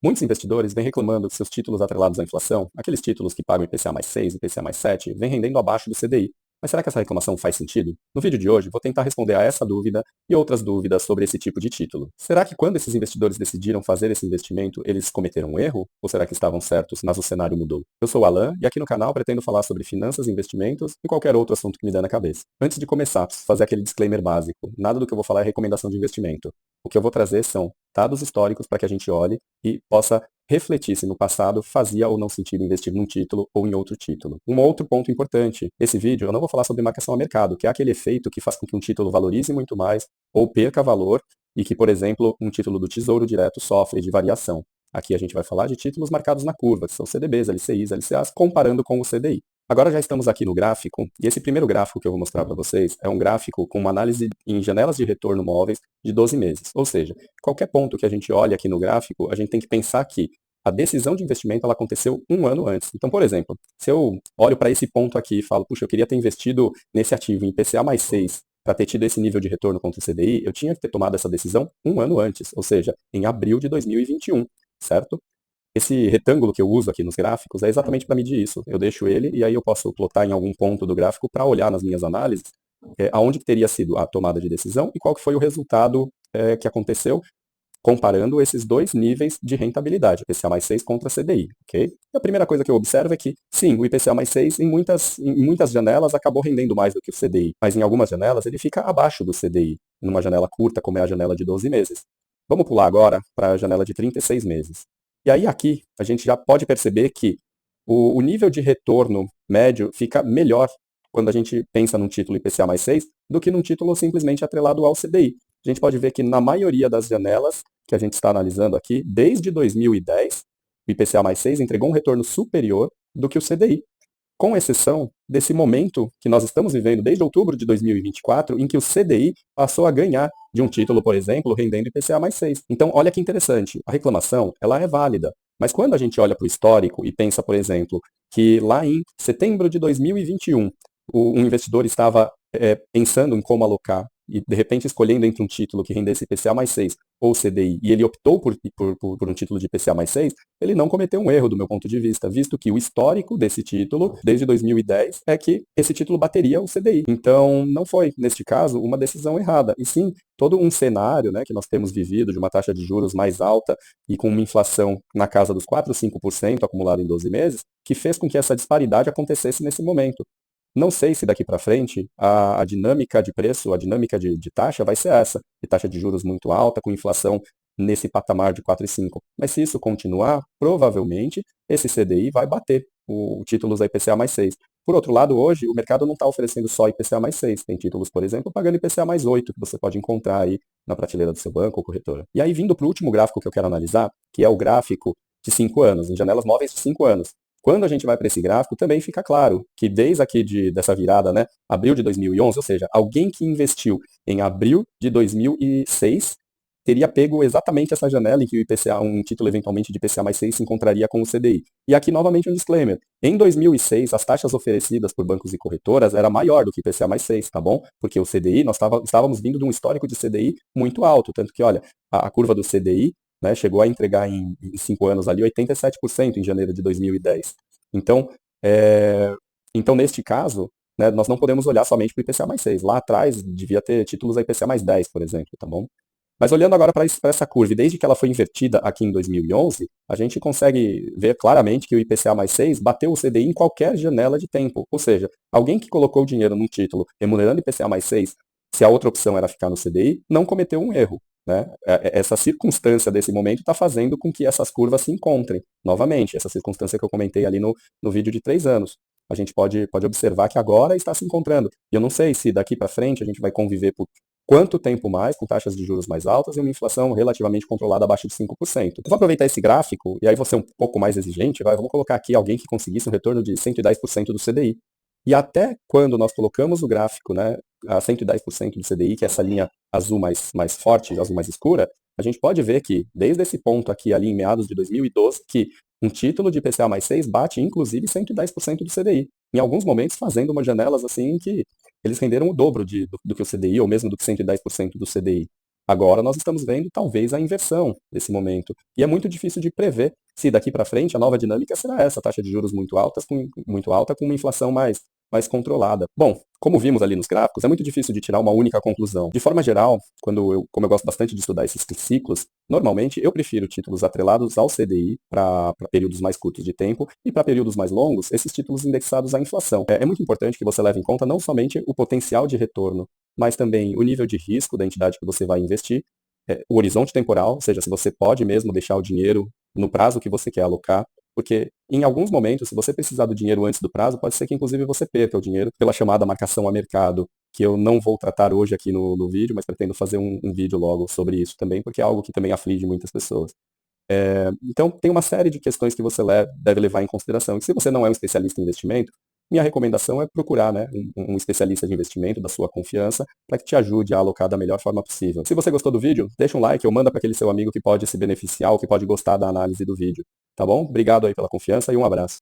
Muitos investidores vêm reclamando que seus títulos atrelados à inflação, aqueles títulos que pagam IPCA mais 6, IPCA mais 7, vêm rendendo abaixo do CDI. Mas será que essa reclamação faz sentido? No vídeo de hoje, vou tentar responder a essa dúvida e outras dúvidas sobre esse tipo de título. Será que quando esses investidores decidiram fazer esse investimento, eles cometeram um erro? Ou será que estavam certos, mas o cenário mudou? Eu sou o Alan e aqui no canal pretendo falar sobre finanças, investimentos e qualquer outro assunto que me der na cabeça. Antes de começar, preciso fazer aquele disclaimer básico. Nada do que eu vou falar é recomendação de investimento. O que eu vou trazer são dados históricos para que a gente olhe e possa refletir se no passado fazia ou não sentido investir num título ou em outro título. Um outro ponto importante, esse vídeo eu não vou falar sobre marcação a mercado, que é aquele efeito que faz com que um título valorize muito mais ou perca valor e que, por exemplo, um título do Tesouro Direto sofre de variação. Aqui a gente vai falar de títulos marcados na curva, que são CDBs, LCIs, LCAs, comparando com o CDI. Agora já estamos aqui no gráfico, e esse primeiro gráfico que eu vou mostrar para vocês é um gráfico com uma análise em janelas de retorno móveis de 12 meses. Ou seja, qualquer ponto que a gente olhe aqui no gráfico, a gente tem que pensar que a decisão de investimento ela aconteceu um ano antes. Então, por exemplo, se eu olho para esse ponto aqui e falo, puxa, eu queria ter investido nesse ativo em IPCA mais 6 para ter tido esse nível de retorno contra o CDI, eu tinha que ter tomado essa decisão um ano antes, ou seja, em abril de 2021, certo? Esse retângulo que eu uso aqui nos gráficos é exatamente para medir isso. Eu deixo ele e aí eu posso plotar em algum ponto do gráfico para olhar nas minhas análises aonde que teria sido a tomada de decisão e qual que foi o resultado que aconteceu comparando esses dois níveis de rentabilidade, IPCA mais 6 contra CDI, ok? E a primeira coisa que eu observo é que, sim, o IPCA mais 6 em muitas janelas acabou rendendo mais do que o CDI, mas em algumas janelas ele fica abaixo do CDI, numa janela curta como é a janela de 12 meses. Vamos pular agora para a janela de 36 meses. E aí aqui a gente já pode perceber que o nível de retorno médio fica melhor quando a gente pensa num título IPCA mais 6 do que num título simplesmente atrelado ao CDI. A gente pode ver que na maioria das janelas que a gente está analisando aqui, desde 2010, o IPCA mais 6 entregou um retorno superior do que o CDI, com exceção desse momento que nós estamos vivendo desde outubro de 2024, em que o CDI passou a ganhar de um título, por exemplo, rendendo IPCA mais 6. Então, olha que interessante, a reclamação ela é válida, mas quando a gente olha para o histórico e pensa, por exemplo, que lá em setembro de 2021, um investidor estava pensando em como alocar e de repente escolhendo entre um título que rendesse IPCA mais 6 ou CDI, e ele optou por um título de IPCA mais 6, ele não cometeu um erro do meu ponto de vista, visto que o histórico desse título, desde 2010, é que esse título bateria o CDI. Então, não foi, neste caso, uma decisão errada, e sim todo um cenário que nós temos vivido de uma taxa de juros mais alta e com uma inflação na casa dos 4, 5% acumulada em 12 meses, que fez com que essa disparidade acontecesse nesse momento. Não sei se daqui para frente a dinâmica de preço, a dinâmica de taxa vai ser essa, de taxa de juros muito alta, com inflação nesse patamar de 4,5. Mas se isso continuar, provavelmente esse CDI vai bater o títulos da IPCA mais 6. Por outro lado, hoje o mercado não está oferecendo só IPCA mais 6. Tem títulos, por exemplo, pagando IPCA mais 8, que você pode encontrar aí na prateleira do seu banco ou corretora. E aí, vindo para o último gráfico que eu quero analisar, que é o gráfico de 5 anos, em janelas móveis de 5 anos. Quando a gente vai para esse gráfico, também fica claro que desde aqui dessa virada, abril de 2011, ou seja, alguém que investiu em abril de 2006 teria pego exatamente essa janela em que o IPCA, um título eventualmente de IPCA mais 6 se encontraria com o CDI. E aqui novamente um disclaimer. Em 2006, as taxas oferecidas por bancos e corretoras era maior do que IPCA mais 6, tá bom? Porque o CDI, nós estávamos vindo de um histórico de CDI muito alto, tanto que, olha, a curva do CDI chegou a entregar em 5 anos ali 87% em janeiro de 2010. Então, neste caso, nós não podemos olhar somente para o IPCA mais 6. Lá atrás, devia ter títulos a IPCA mais 10, por exemplo, tá bom? Mas olhando agora para essa curva, e desde que ela foi invertida aqui em 2011, a gente consegue ver claramente que o IPCA mais 6 bateu o CDI em qualquer janela de tempo. Ou seja, alguém que colocou o dinheiro num título remunerando IPCA mais 6, se a outra opção era ficar no CDI, não cometeu um erro. Essa circunstância desse momento está fazendo com que essas curvas se encontrem novamente. Essa circunstância que eu comentei ali no vídeo de 3 anos. A gente pode observar que agora está se encontrando. E eu não sei se daqui para frente a gente vai conviver por quanto tempo mais, com taxas de juros mais altas e uma inflação relativamente controlada abaixo de 5%. Eu vou aproveitar esse gráfico, e aí vou ser um pouco mais exigente, vamos colocar aqui alguém que conseguisse um retorno de 110% do CDI. E até quando nós colocamos o gráfico a 110% do CDI, que é essa linha azul mais forte, azul mais escura, a gente pode ver que, desde esse ponto aqui, ali em meados de 2012, que um título de IPCA mais 6 bate, inclusive, 110% do CDI. Em alguns momentos, fazendo umas janelas assim que eles renderam o dobro do que o CDI, ou mesmo do que 110% do CDI. Agora nós estamos vendo talvez a inversão desse momento. E é muito difícil de prever se daqui para frente a nova dinâmica será essa, taxa de juros muito alta com uma inflação mais controlada. Bom, como vimos ali nos gráficos, é muito difícil de tirar uma única conclusão. De forma geral, como eu gosto bastante de estudar esses ciclos, normalmente eu prefiro títulos atrelados ao CDI para períodos mais curtos de tempo e para períodos mais longos, esses títulos indexados à inflação. É muito importante que você leve em conta não somente o potencial de retorno, mas também o nível de risco da entidade que você vai investir, o horizonte temporal, ou seja, se você pode mesmo deixar o dinheiro no prazo que você quer alocar, porque em alguns momentos, se você precisar do dinheiro antes do prazo, pode ser que inclusive você perca o dinheiro pela chamada marcação a mercado, que eu não vou tratar hoje aqui no vídeo, mas pretendo fazer um vídeo logo sobre isso também, porque é algo que também aflige muitas pessoas. Então, tem uma série de questões que você deve levar em consideração. E se você não é um especialista em investimento, minha recomendação é procurar, né, um especialista de investimento da sua confiança para que te ajude a alocar da melhor forma possível. Se você gostou do vídeo, deixa um like ou manda para aquele seu amigo que pode se beneficiar ou que pode gostar da análise do vídeo. Tá bom? Obrigado aí pela confiança e um abraço.